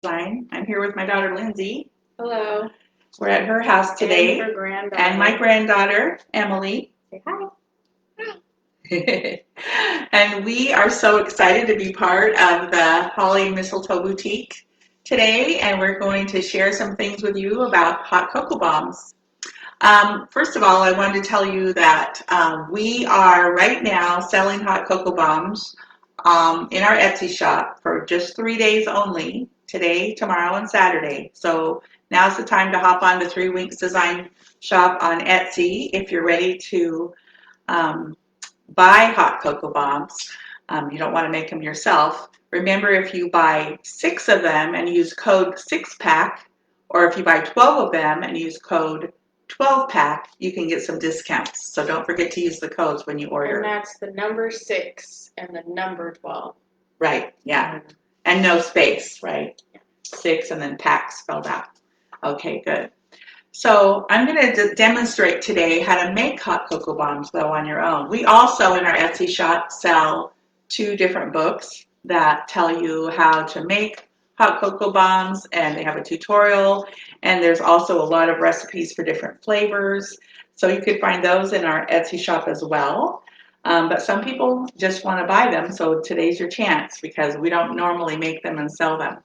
Design. I'm here with my daughter Lindsay. Hello. We're at her house today. And her granddaughter. And my granddaughter, Emily. Say hi. And we are so excited to be part of the Holly Mistletoe Boutique today, and we're going to share some things with you about hot cocoa bombs. First of all, I wanted to tell you that we are right now selling hot cocoa bombs in our Etsy shop for just 3 days only, today, tomorrow, and Saturday. So now's the time to hop on the 3 Winks Design shop on Etsy if you're ready to um, buy hot cocoa bombs. You don't want to make them yourself. Remember, if you buy 6 of them and use code 6pack, or if you buy 12 of them and use code 12pack, you can get some discounts. So don't forget to use the codes when you order. And that's the number 6 and the number 12. Right, yeah. And no space, right? 6 and then pack spelled out. Okay, good. So I'm going to demonstrate today how to make hot cocoa bombs, though, on your own. We also, in our Etsy shop, sell 2 different books that tell you how to make hot cocoa bombs, and they have a tutorial, and there's also a lot of recipes for different flavors. So you could find those in our Etsy shop as well. But some people just want to buy them, so today's your chance because we don't normally make them and sell them.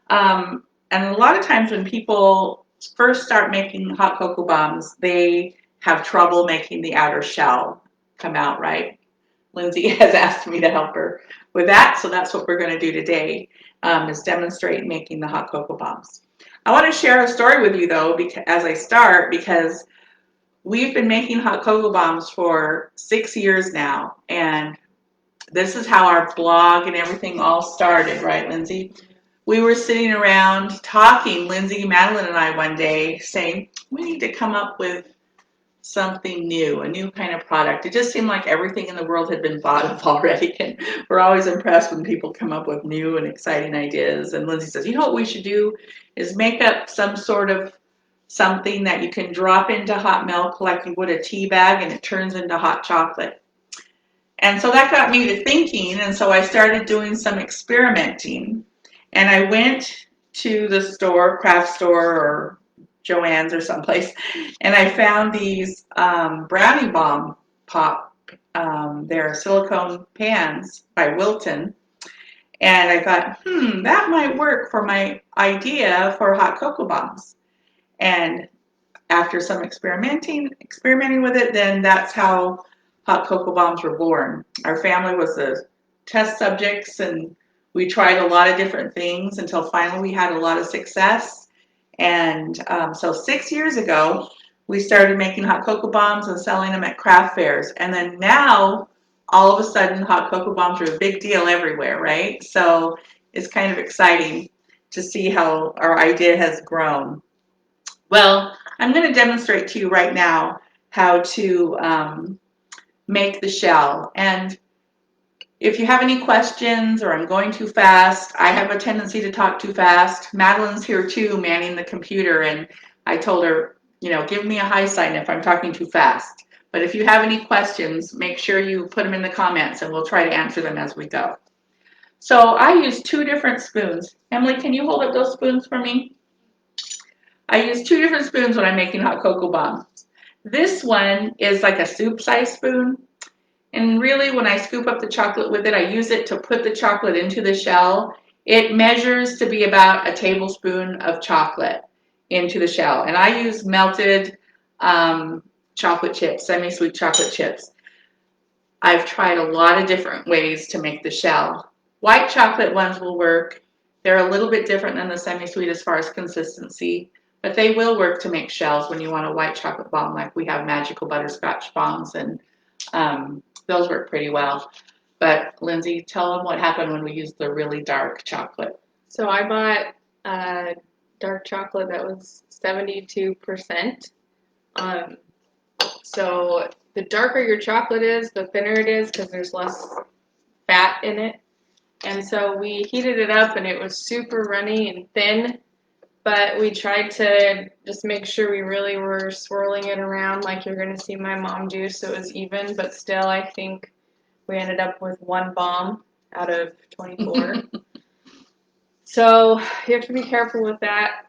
And a lot of times when people first start making hot cocoa bombs, they have trouble making the outer shell come out right. Lindsay has asked me to help her with that, so that's what we're going to do today, is demonstrate making the hot cocoa bombs. I want to share a story with you, though, as I start, because we've been making hot cocoa bombs for 6 years now, and this is how our blog and everything all started, right, Lindsay? We were sitting around talking, Lindsay, Madeline, and I one day, saying, we need to come up with something new, a new kind of product. It just seemed like everything in the world had been thought of already. And we're always impressed when people come up with new and exciting ideas. And Lindsay says, you know what we should do is make up some sort of something that you can drop into hot milk like you would a tea bag, and it turns into hot chocolate. And so that got me to thinking, and so I started doing some experimenting. And I went to the store, craft store, or Joann's or someplace, and I found these brownie bomb pop. They're silicone pans by Wilton. And I thought, that might work for my idea for hot cocoa bombs. And after some experimenting with it, then that's how hot cocoa bombs were born. Our family was the test subjects, and we tried a lot of different things until finally we had a lot of success. And so 6 years ago, we started making hot cocoa bombs and selling them at craft fairs. And then now, all of a sudden, hot cocoa bombs are a big deal everywhere, right? So it's kind of exciting to see how our idea has grown. Well, I'm going to demonstrate to you right now how to make the shell. And if you have any questions or I'm going too fast, I have a tendency to talk too fast. Madeline's here too, manning the computer, and I told her, give me a high sign if I'm talking too fast. But if you have any questions, make sure you put them in the comments and we'll try to answer them as we go. So I use 2 different spoons. Emily, can you hold up those spoons for me? I use 2 different spoons when I'm making hot cocoa bombs. This one is like a soup-sized spoon. And really, when I scoop up the chocolate with it, I use it to put the chocolate into the shell. It measures to be about a tablespoon of chocolate into the shell. And I use melted chocolate chips, semi-sweet chocolate chips. I've tried a lot of different ways to make the shell. White chocolate ones will work. They're a little bit different than the semi-sweet as far as consistency, but they will work to make shells when you want a white chocolate bomb, like we have magical butterscotch bombs, and those work pretty well. But Lindsay, tell them what happened when we used the really dark chocolate. So I bought dark chocolate that was 72%. So the darker your chocolate is, the thinner it is because there's less fat in it. And so we heated it up and it was super runny and thin. But we tried to just make sure we really were swirling it around like you're going to see my mom do so it was even. But still, I think we ended up with 1 bomb out of 24. So you have to be careful with that.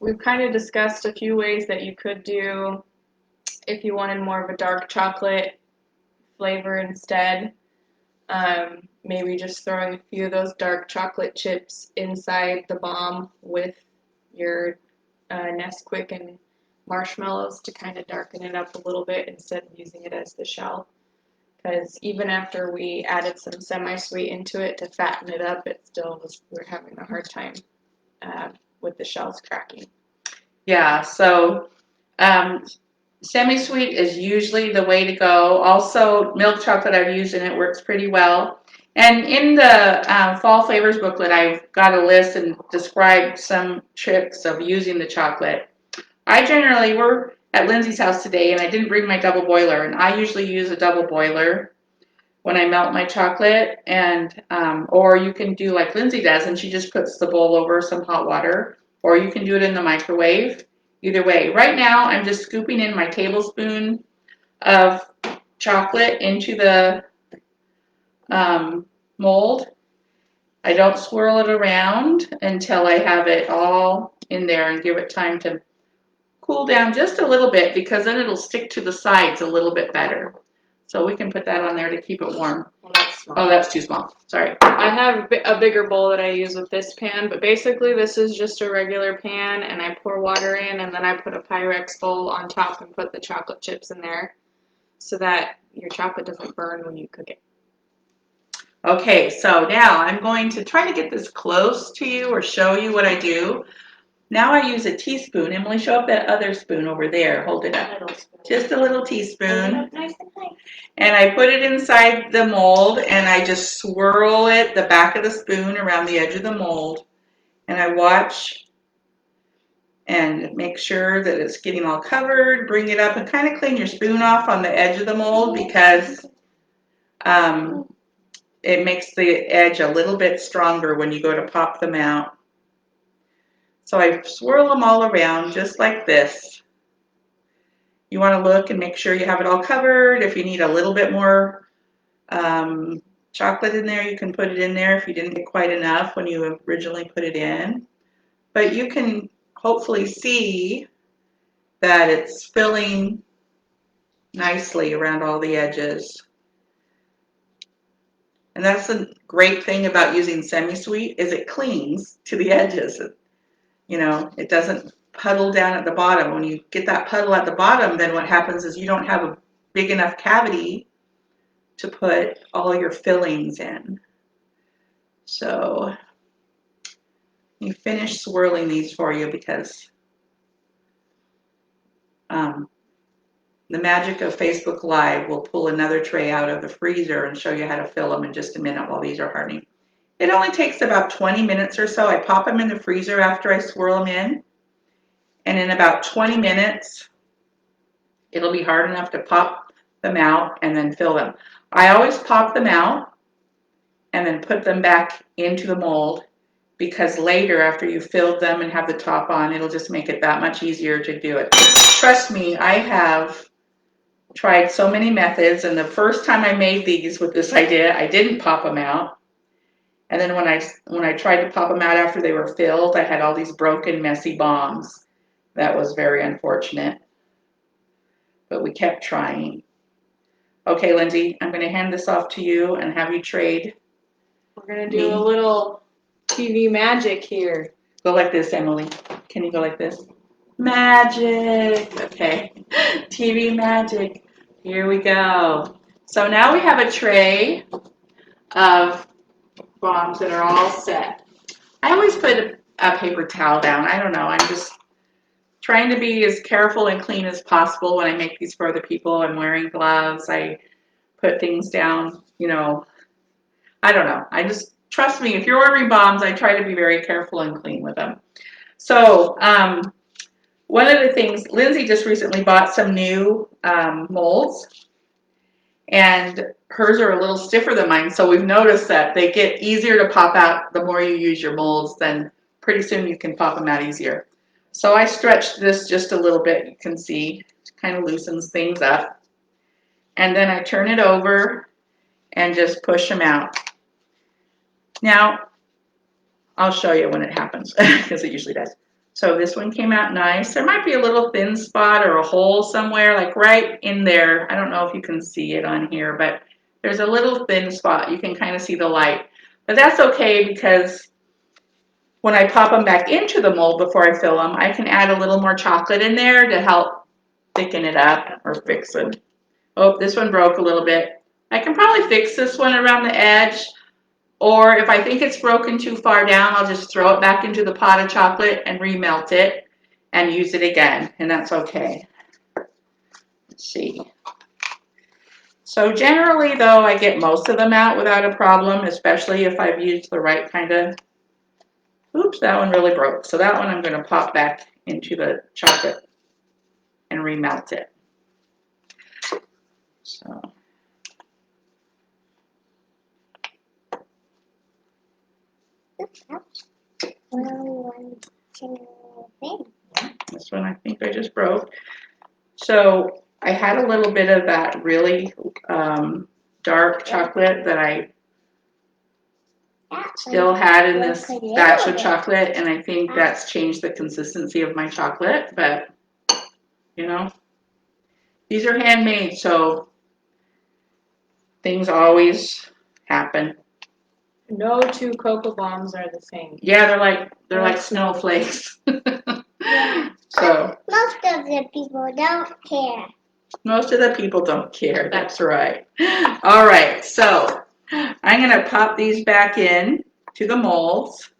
We've kind of discussed a few ways that you could do if you wanted more of a dark chocolate flavor instead. Maybe just throwing a few of those dark chocolate chips inside the bomb with your Nesquik and marshmallows to kind of darken it up a little bit instead of using it as the shell. Because even after we added some semi-sweet into it to fatten it up, it still was, we're having a hard time with the shells cracking. Yeah, so semi-sweet is usually the way to go. Also, milk chocolate I've used and it works pretty well. And in the Fall Flavors booklet, I've got a list and described some tricks of using the chocolate. We're at Lindsay's house today and I didn't bring my double boiler, and I usually use a double boiler when I melt my chocolate, and or you can do like Lindsay does and she just puts the bowl over some hot water, or you can do it in the microwave. Either way, right now I'm just scooping in my tablespoon of chocolate into the mold. I don't swirl it around until I have it all in there and give it time to cool down just a little bit, because then it'll stick to the sides a little bit better. So we can put that on there to keep it warm. Well, that's small. Oh, that's too small. Sorry. I have a bigger bowl that I use with this pan, but basically this is just a regular pan, and I pour water in, and then I put a Pyrex bowl on top and put the chocolate chips in there so that your chocolate doesn't burn when you cook it. Okay, so now I'm going to try to get this close to you or show you what I do. Now I use a teaspoon. Emily, show up that other spoon over there. Hold it up. Just a little teaspoon. And I put it inside the mold and I just swirl it, the back of the spoon, around the edge of the mold. And I watch and make sure that it's getting all covered. Bring it up and kind of clean your spoon off on the edge of the mold, because it makes the edge a little bit stronger when you go to pop them out. So I swirl them all around just like this. You want to look and make sure you have it all covered. If you need a little bit more chocolate in there, you can put it in there if you didn't get quite enough when you originally put it in. But you can hopefully see that it's filling nicely around all the edges. And that's the great thing about using semi-sweet, is it clings to the edges. You know, it doesn't puddle down at the bottom. When you get that puddle at the bottom, then what happens is you don't have a big enough cavity to put all your fillings in. So let me finish swirling these for you, because the magic of Facebook Live will pull another tray out of the freezer and show you how to fill them in just a minute while these are hardening. It only takes about 20 minutes or so. I pop them in the freezer after I swirl them in. And in about 20 minutes, it'll be hard enough to pop them out and then fill them. I always pop them out and then put them back into the mold, because later, after you filled them and have the top on, it'll just make it that much easier to do it. Trust me, I have tried so many methods, and the first time I made these with this idea, I didn't pop them out. And then when I tried to pop them out after they were filled, I had all these broken, messy bombs. That was very unfortunate. But we kept trying. Okay, Lindsay, I'm going to hand this off to you and have you trade. We're going to do a little TV magic here. Go like this, Emily. Can you go like this? Magic. Okay. TV magic. Here we go. So now we have a tray of bombs that are all set. I always put a paper towel down. I don't know. I'm just trying to be as careful and clean as possible when I make these for other people. I'm wearing gloves. I put things down, you know. I don't know. I just, trust me, if you're ordering bombs, I try to be very careful and clean with them. So one of the things, Lindsay just recently bought some new molds, and hers are a little stiffer than mine. So we've noticed that they get easier to pop out the more you use your molds. Then pretty soon you can pop them out easier. So I stretched this just a little bit. You can see it kind of loosens things up. And then I turn it over and just push them out. Now, I'll show you when it happens because it usually does. So this one came out nice. There might be a little thin spot or a hole somewhere, like right in there. I don't know if you can see it on here, but there's a little thin spot. You can kind of see the light. But that's okay because when I pop them back into the mold before I fill them, I can add a little more chocolate in there to help thicken it up or fix it. Oh, this one broke a little bit. I can probably fix this one around the edge. Or if I think it's broken too far down, I'll just throw it back into the pot of chocolate and remelt it and use it again, and that's okay. Let's see. So generally though, I get most of them out without a problem, especially if I've used the right kind of, oops, that one really broke. So that one I'm gonna pop back into the chocolate and remelt it. So. This one I think I just broke. So I had a little bit of that really dark chocolate that I still had in this batch of chocolate, and I think that's changed the consistency of my chocolate, but you know, these are handmade, so things always happen. No two Cocoa Bombs are the same. Yeah, they're like snowflakes. Yeah. So Most of the people don't care. most of the people don't care. That's right. All right, so I'm gonna pop these back in to the molds.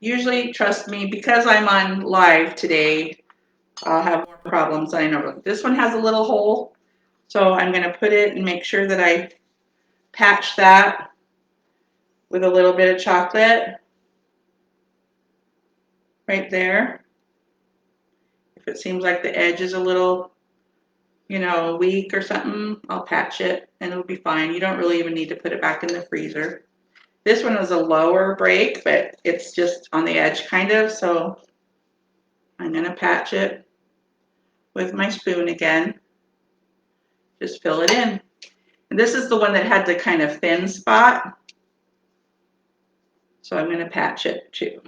Usually, trust me, because I'm on live today, I'll have more problems than I know. This one has a little hole, so I'm gonna put it and make sure that I patch that with a little bit of chocolate right there. If it seems like the edge is a little, you know, weak or something, I'll patch it and it'll be fine. You don't really even need to put it back in the freezer. This one was a lower break, but it's just on the edge kind of, so I'm gonna patch it with my spoon again. Just fill it in. And this is the one that had the kind of thin spot. So I'm gonna patch it too.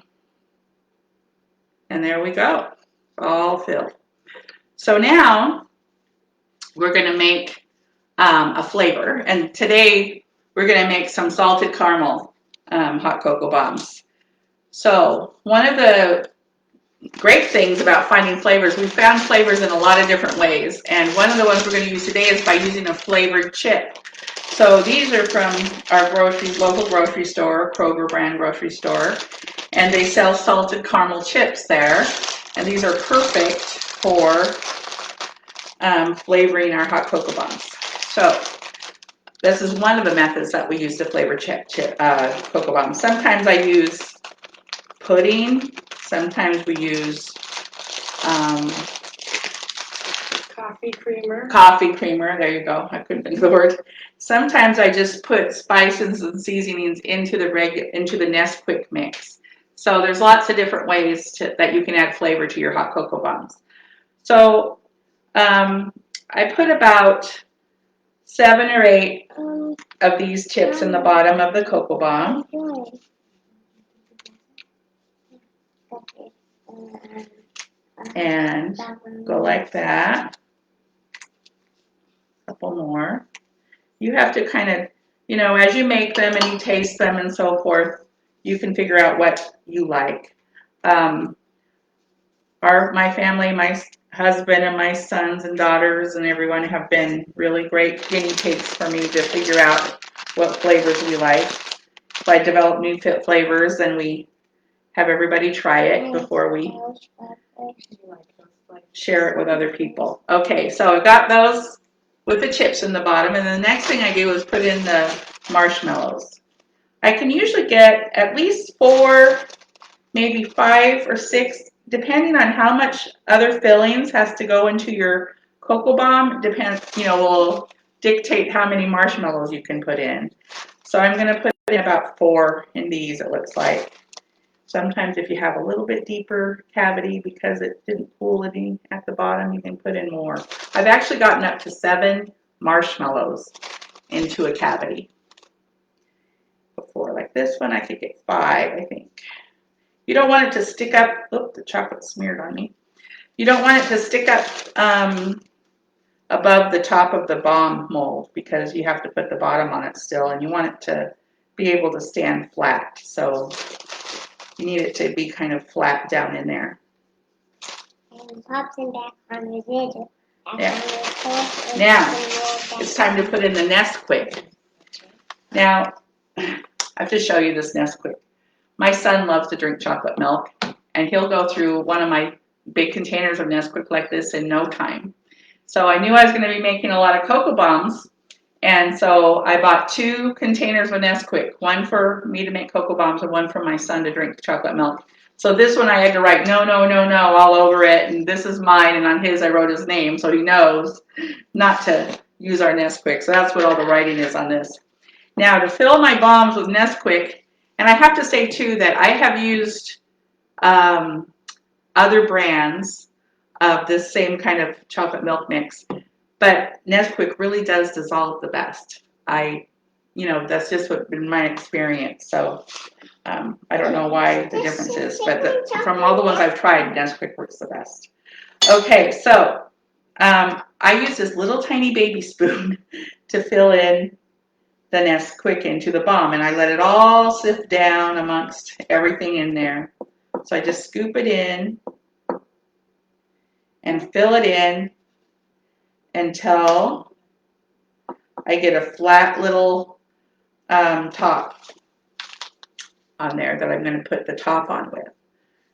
And there we go, all filled. So now we're gonna make a flavor. And today we're gonna make some salted caramel hot cocoa bombs. So one of the great things about finding flavors, we found flavors in a lot of different ways. And one of the ones we're gonna use today is by using a flavored chip. So these are from our local grocery store, Kroger brand grocery store. And they sell salted caramel chips there. And these are perfect for flavoring our hot cocoa bombs. So this is one of the methods that we use to flavor cocoa bombs. Sometimes I use pudding. Sometimes we use Coffee creamer. Coffee creamer. There you go. I couldn't think of the word. Sometimes I just put spices and seasonings into the Nesquik mix. So there's lots of different ways that you can add flavor to your hot cocoa bombs. So I put about 7 or 8 of these chips in the bottom of the cocoa bomb. And go like that. A couple more. You have to kind of, you know, as you make them and you taste them and so forth, you can figure out what you like. My family, my husband and my sons and daughters and everyone have been really great guinea pigs for me to figure out what flavors we like. If I develop new flavors, then we have everybody try it before we share it with other people. Okay, so I've got those with the chips in the bottom, and the next thing I do is put in the marshmallows. I can usually get at least 4, maybe 5 or 6, depending on how much other fillings has to go into your cocoa bomb. Depends, you know, will dictate how many marshmallows you can put in. So I'm going to put in about 4 in these, it looks like. Sometimes if you have a little bit deeper cavity because it didn't cool any at the bottom, you can put in more. I've actually gotten up to 7 marshmallows into a cavity. before. Like this one, I could get 5, I think. You don't want it to stick up. Oop, the chocolate smeared on me. You don't want it to stick up above the top of the bomb mold because you have to put the bottom on it still, and you want it to be able to stand flat. So you need it to be kind of flat down in there. And pops them back on the lid. Yeah. Now, it's time to put in the Nesquik. Now, I have to show you this Nesquik. My son loves to drink chocolate milk, and he'll go through one of my big containers of Nesquik like this in no time. So I knew I was going to be making a lot of Cocoa Bombs, and so I bought 2 containers of Nesquik, one for me to make Cocoa Bombs and one for my son to drink chocolate milk. So this one I had to write no, no, no, no all over it, and this is mine, and on his I wrote his name, so he knows not to use our Nesquik. So that's what all the writing is on this. Now to fill my bombs with Nesquik, and I have to say too that I have used other brands of this same kind of chocolate milk mix, but Nesquik really does dissolve the best. That's just what been my experience. So I don't know why the difference is, but from all the ones I've tried, Nesquik works the best. Okay, so I use this little tiny baby spoon to fill in the Nesquik into the bomb, and I let it all sift down amongst everything in there. So I just scoop it in and fill it in until I get a flat little top on there that I'm going to put the top on with.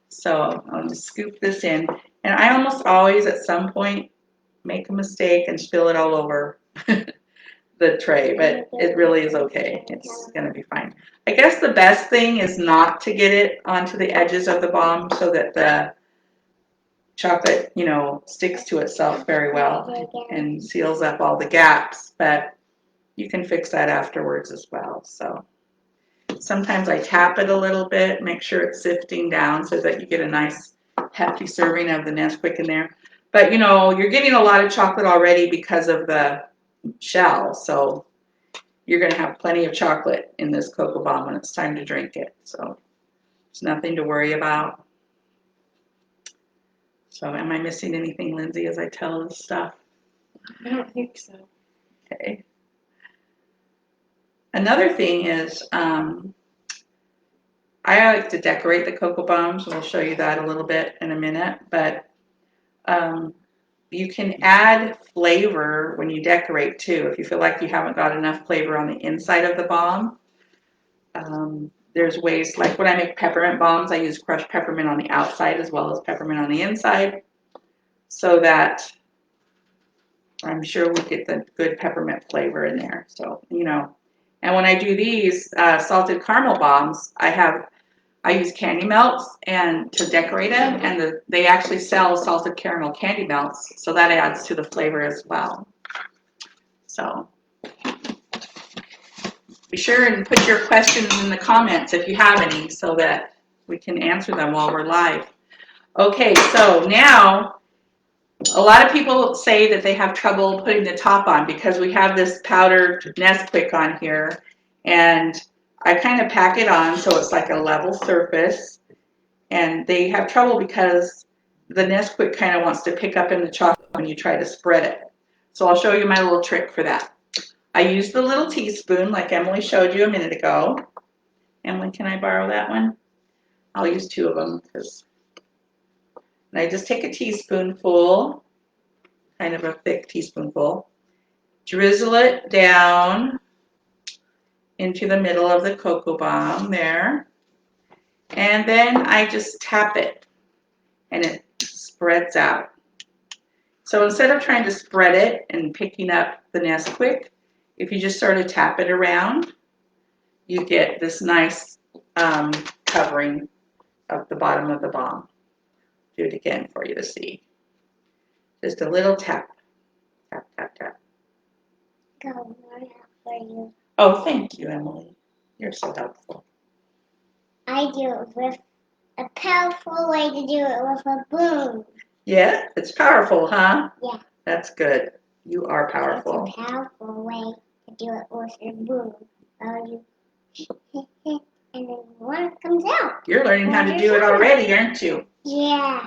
So I'll just scoop this in, and I almost always at some point make a mistake and spill it all over the tray, but it really is okay. It's going to be fine. I guess the best thing is not to get it onto the edges of the bomb so that the chocolate, sticks to itself very well and seals up all the gaps, but you can fix that afterwards as well. So sometimes I tap it a little bit, make sure it's sifting down so that you get a nice hefty serving of the Nesquik in there. But you're getting a lot of chocolate already because of the shell, so you're going to have plenty of chocolate in this Cocoa Bomb when it's time to drink it. So it's nothing to worry about. So am I missing anything, Lindsay, as I tell this stuff? I don't think so. Okay. Another thing is I like to decorate the Cocoa Bombs. We'll show you that a little bit in a minute, but you can add flavor when you decorate too. If you feel like you haven't got enough flavor on the inside of the bomb, there's ways, like when I make peppermint bombs, I use crushed peppermint on the outside as well as peppermint on the inside, so that I'm sure we get the good peppermint flavor in there. So, and when I do these salted caramel bombs, I use candy melts and to decorate them, and they actually sell salted caramel candy melts, so that adds to the flavor as well. So be sure and put your questions in the comments if you have any so that we can answer them while we're live. Okay, so now a lot of people say that they have trouble putting the top on because we have this powdered Nesquik on here, and I kind of pack it on so it's like a level surface, and they have trouble because the Nesquik kind of wants to pick up in the chocolate when you try to spread it. So I'll show you my little trick for that. I use the little teaspoon like Emily showed you a minute ago. Emily, can I borrow that one? I'll use 2 of them and I just take a teaspoonful, kind of a thick teaspoonful, drizzle it down into the middle of the Cocoa Bomb there, and then I just tap it and it spreads out. So instead of trying to spread it and picking up the Nesquik, if you just sort of tap it around, you get this nice covering of the bottom of the bomb. Do it again for you to see. Just a little tap, tap, tap, tap. Go right out for you. Oh, thank you, Emily. You're so helpful. I do it with a powerful way to do it with a boom. Yeah, it's powerful, huh? Yeah. That's good. You are powerful. It's a powerful way to do it with a boom. While you And then one comes out. You're learning how to do it already, aren't you? Yeah.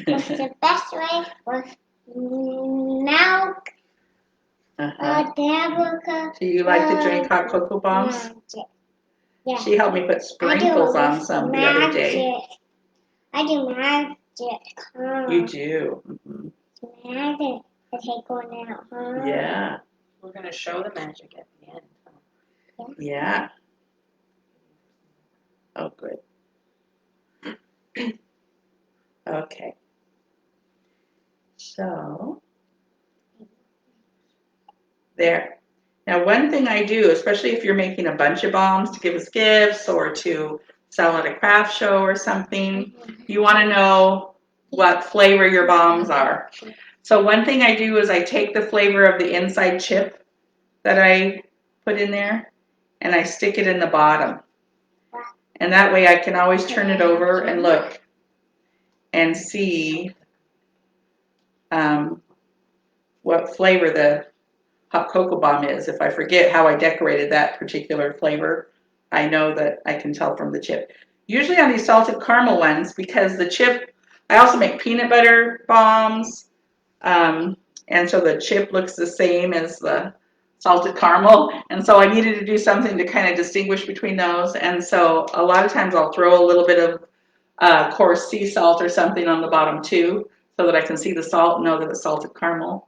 What's the best way with milk, Deborah, Do you like to drink hot cocoa bombs? magic. Yeah. She helped me put sprinkles on some the other day. Magic. I do magic. You do. Mhm. Magic. The take one out, huh? Yeah, We're going to show the magic at the end. yeah. Oh, good. Okay. So, there. Now, one thing I do, especially if you're making a bunch of bombs to give as gifts or to sell at a craft show or something, you want to know what flavor your bombs are. So one thing I do is I take the flavor of the inside chip that I put in there and I stick it in the bottom. And that way I can always turn it over and look and see what flavor the hot cocoa bomb is. If I forget how I decorated that particular flavor, I know that I can tell from the chip. Usually on these salted caramel ones, because the chip, I also make peanut butter bombs, and so the chip looks the same as the salted caramel, and so I needed to do something to kind of distinguish between those, and so a lot of times I'll throw a little bit of coarse sea salt or something on the bottom too, so that I can see the salt and know that it's salted caramel.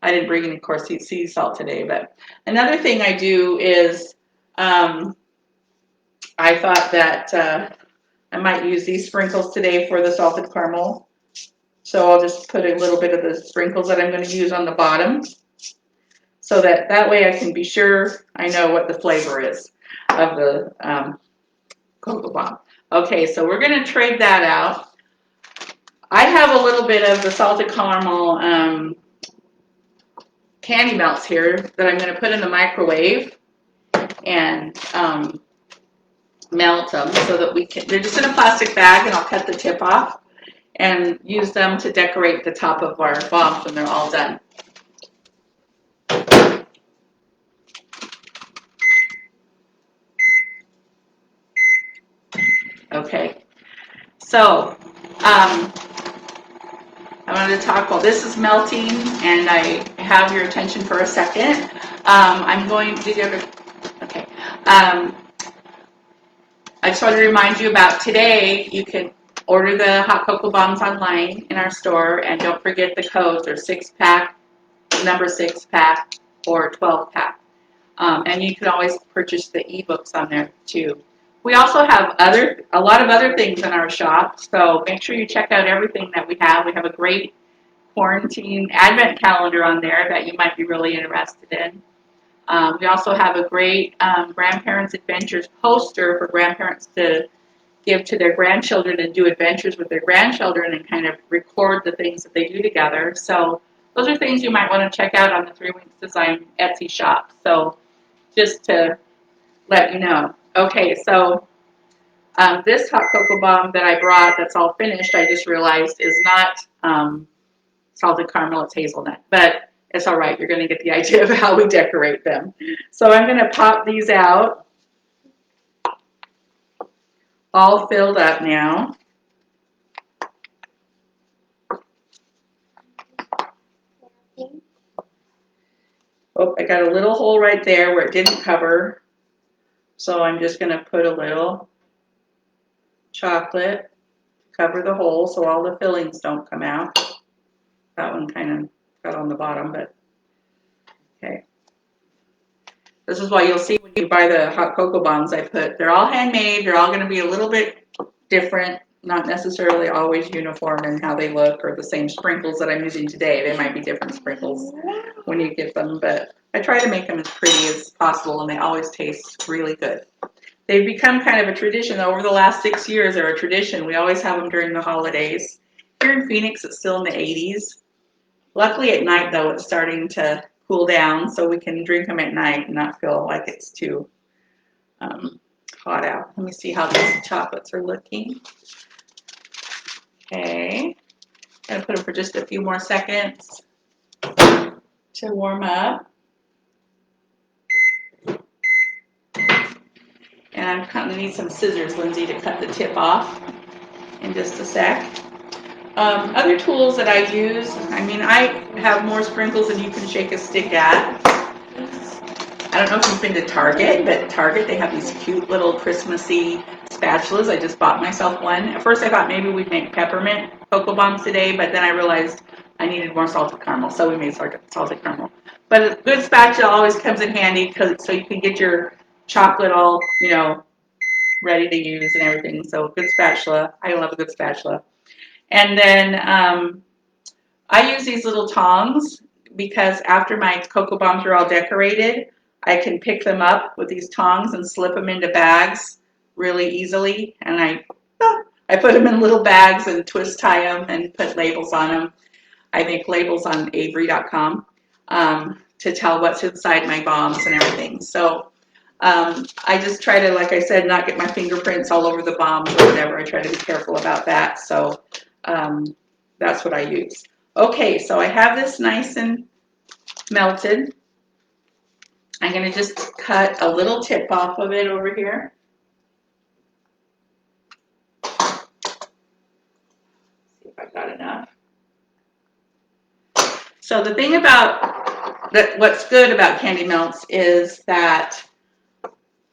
I didn't bring any coarse sea salt today, but another thing I do is I thought that I might use these sprinkles today for the salted caramel. So I'll just put a little bit of the sprinkles that I'm going to use on the bottom so that way I can be sure I know what the flavor is of the cocoa bomb. Okay, so we're going to trade that out. I have a little bit of the salted caramel candy melts here that I'm going to put in the microwave and melt them so that we can, they're just in a plastic bag and I'll cut the tip off and use them to decorate the top of our bombs when they're all done. Okay, so I wanted to talk about, this is melting and I have your attention for a second. I'm going, did you ever, okay. I just want to remind you about today, you can order the hot cocoa bombs online in our store and don't forget the codes. They're 6-pack, number 6-pack, or 12-pack. And you can always purchase the ebooks on there too. We also have a lot of other things in our shop, so make sure you check out everything that we have. We have a great quarantine advent calendar on there that you might be really interested in. We also have a great Grandparents Adventures poster for grandparents to give to their grandchildren and do adventures with their grandchildren and kind of record the things that they do together. So those are things you might want to check out on the 3 Winks Design Etsy shop. So just to let you know. Okay, so this hot cocoa bomb that I brought that's all finished, I just realized is not salted caramel, it's hazelnut. But it's all right, you're going to get the idea of how we decorate them. So I'm going to pop these out. All filled up now. Oh, I got a little hole right there where it didn't cover. So I'm just going to put a little chocolate, cover the hole so all the fillings don't come out. That one kind of got on the bottom, but okay. This is why you'll see when you buy the hot cocoa bombs I put, they're all handmade, they're all going to be a little bit different, not necessarily always uniform in how they look or the same sprinkles that I'm using today. They might be different sprinkles when you get them, but I try to make them as pretty as possible and they always taste really good. They've become kind of a tradition. Over the last 6 years, they're a tradition. We always have them during the holidays. Here in Phoenix, it's still in the 80s. Luckily at night, though, it's starting to cool down, so we can drink them at night and not feel like it's too hot out. Let me see how these chocolates are looking. Okay. Gonna put them for just a few more seconds to warm up. I'm gonna need some scissors, Lindsay, to cut the tip off in just a sec. Other tools that I use, I mean, I have more sprinkles than you can shake a stick at. I don't know if you've been to Target, but Target, they have these cute little Christmassy spatulas. I just bought myself one. At first I thought maybe we'd make peppermint cocoa bombs today, but then I realized I needed more salted caramel, so we made salted caramel. But a good spatula always comes in handy so you can get your chocolate all, ready to use and everything. So good spatula. I love a good spatula. And then I use these little tongs because after my cocoa bombs are all decorated, I can pick them up with these tongs and slip them into bags really easily. And I put them in little bags and twist tie them and put labels on them. I make labels on Avery.com to tell what's inside my bombs and everything. So I just try to, like I said, not get my fingerprints all over the bombs or whatever. I try to be careful about that. So that's what I use. Okay, so I have this nice and melted. I'm going to just cut a little tip off of it over here. See if I've got enough. So the thing about what's good about candy melts is that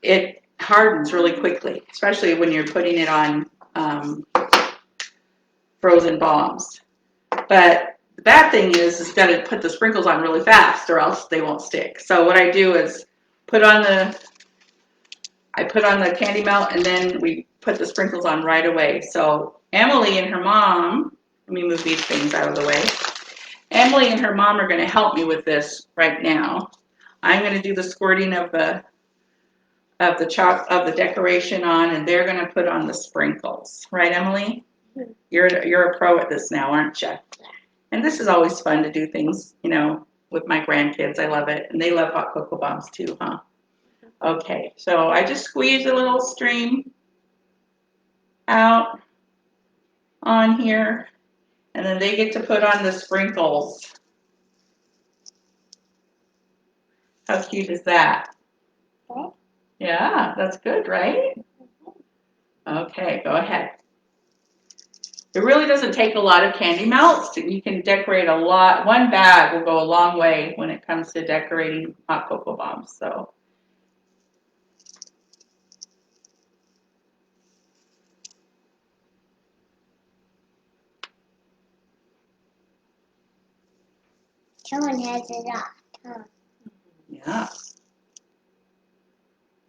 it hardens really quickly, especially when you're putting it on frozen bombs. But the bad thing is got to put the sprinkles on really fast or else they won't stick. So what I do is put on the candy melt and then we put the sprinkles on right away. So Emily and her mom, let me move these things out of the way. Emily and her mom are going to help me with this right now. I'm going to do the squirting of the decoration on, and they're going to put on the sprinkles. Right, Emily? You're a pro at this now, aren't you? And this is always fun to do things, with my grandkids. I love it, and they love hot cocoa bombs too, huh? Okay, so I just squeeze a little stream out on here, and then they get to put on the sprinkles. How cute is that? Okay. Yeah, that's good, right? Okay, go ahead. It really doesn't take a lot of candy melts. You can decorate a lot. One bag will go a long way when it comes to decorating hot cocoa bombs. So. Someone has it off, huh? Yeah.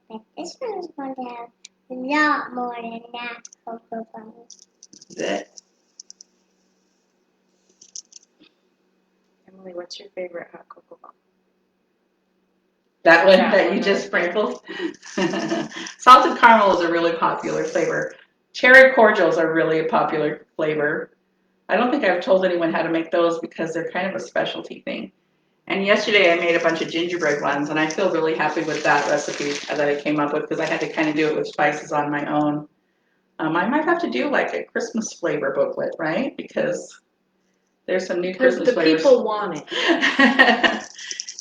But this one's going to have a lot more than that cocoa bombs. That's it. Emily, what's your favorite hot cocoa bomb? That one That that one you right just there. sprinkled. Salted caramel is a really popular flavor. Cherry cordials are really a popular flavor. I don't think I've told anyone how to make those because they're kind of a specialty thing. And yesterday I made a bunch of gingerbread ones, and I feel really happy with that recipe that I came up with because I had to kind of do it with spices on my own. I might have to do like a Christmas flavor booklet, right? Because there's some new Because Christmas the flavors. people want it.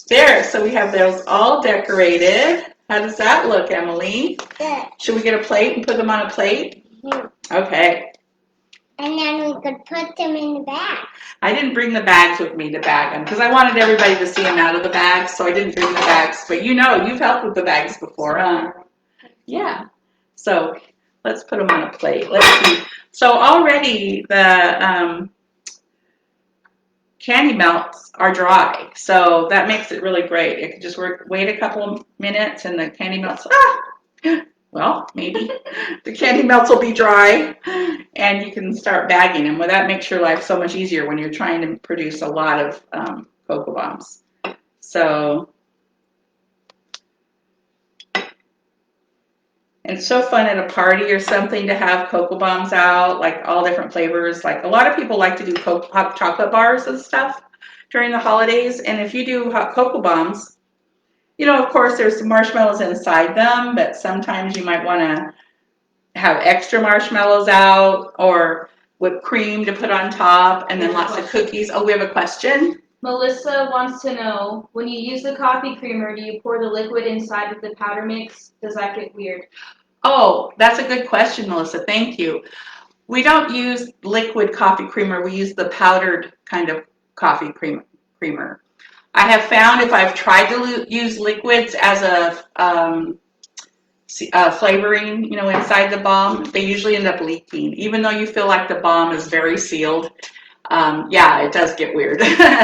There, so we have those all decorated. How does that look, Emily? Good. Should we get a plate and put them on a plate? Mhm. Okay. And then we could put them in the bag. I didn't bring the bags with me to bag them because I wanted everybody to see them out of the bags, so I didn't bring the bags. But you've helped with the bags before, huh? Yeah. So let's put them on a plate. Let's see. So already the candy melts are dry, so that makes it really great. You can just wait a couple of minutes and the candy melts, well, maybe the candy melts will be dry and you can start bagging them. Well, that makes your life so much easier when you're trying to produce a lot of cocoa bombs. So, and it's so fun at a party or something to have cocoa bombs out, like all different flavors. Like a lot of people like to do hot chocolate bars and stuff during the holidays. And if you do hot cocoa bombs, of course there's some marshmallows inside them, but sometimes you might want to have extra marshmallows out or whipped cream to put on top and then lots of cookies. Oh, we have a question? Melissa wants to know, when you use the coffee creamer, do you pour the liquid inside of the powder mix? Does that get weird? Oh, that's a good question, Melissa. Thank you. We don't use liquid coffee creamer. We use the powdered kind of coffee creamer. I have found if I've tried to use liquids as a flavoring, inside the bomb, they usually end up leaking. Even though you feel like the bomb is very sealed, yeah, it does get weird.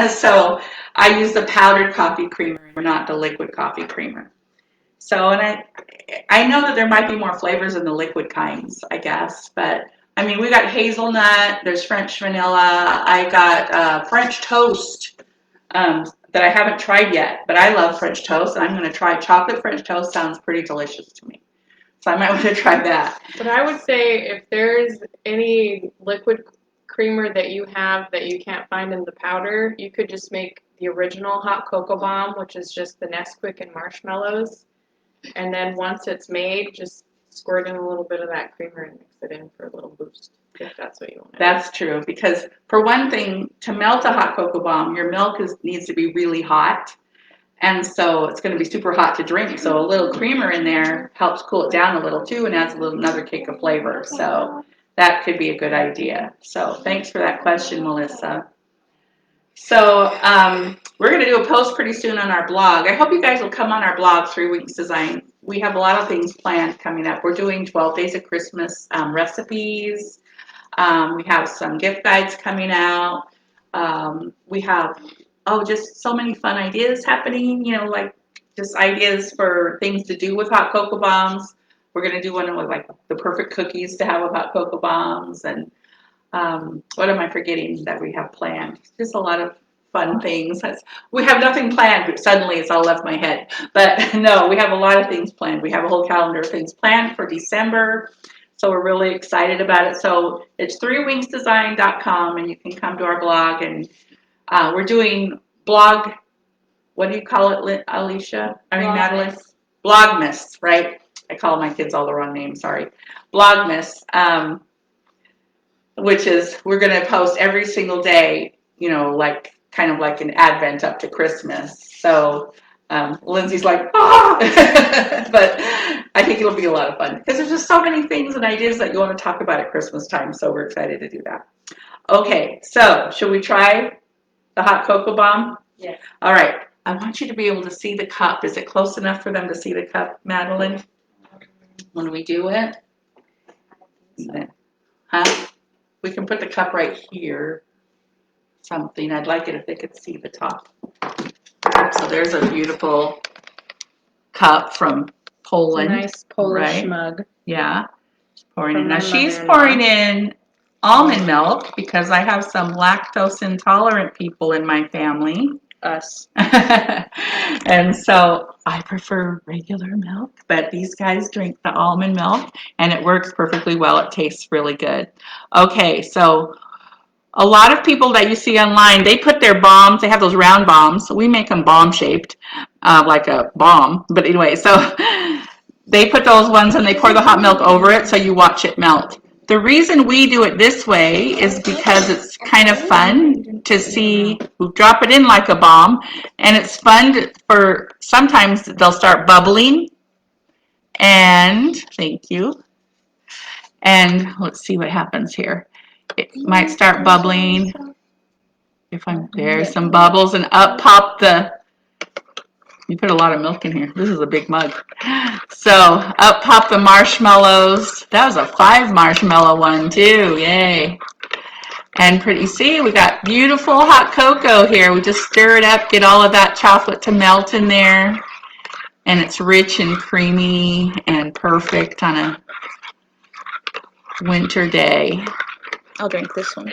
So I use the powdered coffee creamer, not the liquid coffee creamer. So, and I know that there might be more flavors in the liquid kinds, I guess, but I mean, we got hazelnut, there's French vanilla, I got French toast that I haven't tried yet, but I love French toast, and I'm going to try chocolate French toast. Sounds pretty delicious to me. So I might want to try that. But I would say if there's any liquid creamer that you have that you can't find in the powder, you could just make the original hot cocoa bomb, which is just the Nesquik and marshmallows. And then once it's made, just squirt in a little bit of that creamer and mix it in for a little boost, if that's what you want. That's true, because for one thing, to melt a hot cocoa bomb, your milk needs to be really hot. And so it's going to be super hot to drink. So a little creamer in there helps cool it down a little too and adds another kick of flavor. So that could be a good idea. So thanks for that question, Melissa. So we're going to do a post pretty soon on our blog. I hope you guys will come on our blog, 3 Weeks Design. We have a lot of things planned coming up. We're doing 12 Days of Christmas recipes. We have some gift guides coming out. We have, just so many fun ideas happening, like just ideas for things to do with hot cocoa bombs. We're going to do one with like the perfect cookies to have with hot cocoa bombs. And what am I forgetting that we have planned? Just a lot of fun things. We have nothing planned, but suddenly it's all left my head. But no, we have a lot of things planned. We have a whole calendar of things planned for December. So we're really excited about it. So it's 3weeksdesign.com, and you can come to our blog. And we're doing blog, what do you call it, Alicia? Madeline? Blogmas, right? I call my kids all the wrong names, sorry. Blogmas, which is we're going to post every single day, like kind of like an Advent up to Christmas. So Lindsay's like, but I think it'll be a lot of fun because there's just so many things and ideas that you want to talk about at Christmas time. So we're excited to do that. Okay, so should we try the hot cocoa bomb? Yes. All right. I want you to be able to see the cup. Is it close enough for them to see the cup, Madeline, when we do it? Huh? We can put the cup right here. Something. I'd like it if they could see the top. So there's a beautiful cup from Poland. It's a nice Polish right? mug. Yeah. Pouring in. From Now my she's mother-in-law. pouring in almond milk because I have some lactose intolerant people in my family. Us. And so I prefer regular milk, but these guys drink the almond milk and it works perfectly well. It tastes really good. Okay, so a lot of people that you see online, they put their bombs, they have those round bombs. We make them bomb shaped, like a bomb. But anyway, so they put those ones and they pour the hot milk over it so you watch it melt. The reason we do it this way is because it's kind of fun to see, we drop it in like a bomb, and it's fun for, sometimes they'll start bubbling, and, thank you, and let's see what happens here. It might start bubbling, there's some bubbles, and up pop you put a lot of milk in here. This is a big mug. So up pop the marshmallows. That was a 5 marshmallow one too. Yay. And see, we got beautiful hot cocoa here. We just stir it up, get all of that chocolate to melt in there. And it's rich and creamy and perfect on a winter day. I'll drink this one.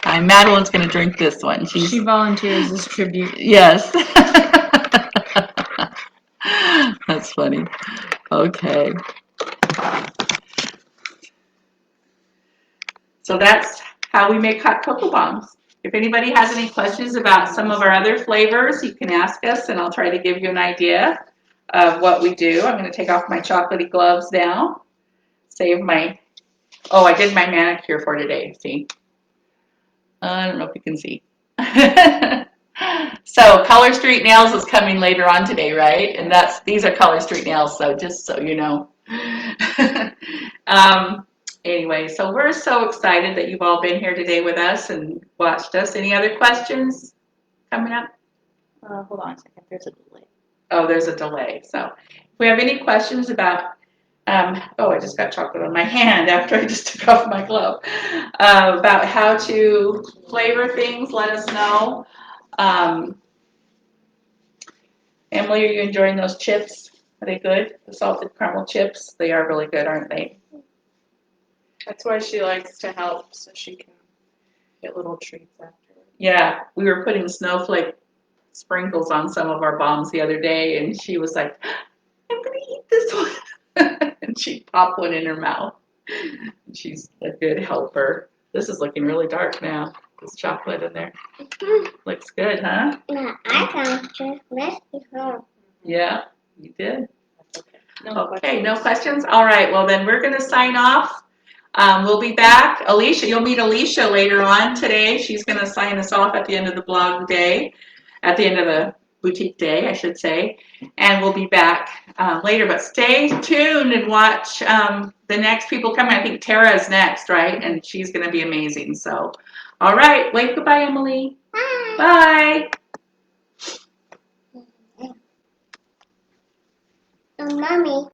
Madeline's going to drink this one. She volunteers as tribute. Yes. That's funny. Okay. So that's how we make hot cocoa bombs. If anybody has any questions about some of our other flavors, you can ask us and I'll try to give you an idea of what we do. I'm going to take off my chocolatey gloves now. Save my, I did my manicure for today, see? I don't know if you can see. So Color Street Nails is coming later on today, right? And these are Color Street Nails, so just so you know. Anyway, so we're so excited that you've all been here today with us and watched us. Any other questions coming up? Hold on a second. There's a delay. Oh, there's a delay. So if we have any questions about, I just got chocolate on my hand after I just took off my glove, about how to flavor things, let us know. Emily, are you enjoying those chips? Are they good? The salted caramel chips? They are really good, aren't they? That's why she likes to help, so she can get little treats afterwards. Yeah, we were putting snowflake sprinkles on some of our bombs the other day, and she was like, I'm going to eat this one. And she popped one in her mouth. She's a good helper. This is looking really dark now. There's chocolate in there. Looks good, huh? Now, I found just recipe home. Yeah, you did. No Okay, no questions? All right, well then we're going to sign off. We'll be back. Alicia, you'll meet Alicia later on today. She's going to sign us off at the end of the blog day, at the end of the boutique day, I should say. And we'll be back later. But stay tuned and watch the next people coming. I think Tara is next, right? And she's going to be amazing. So, all right. Wave goodbye, Emily. Bye. Bye. Mommy.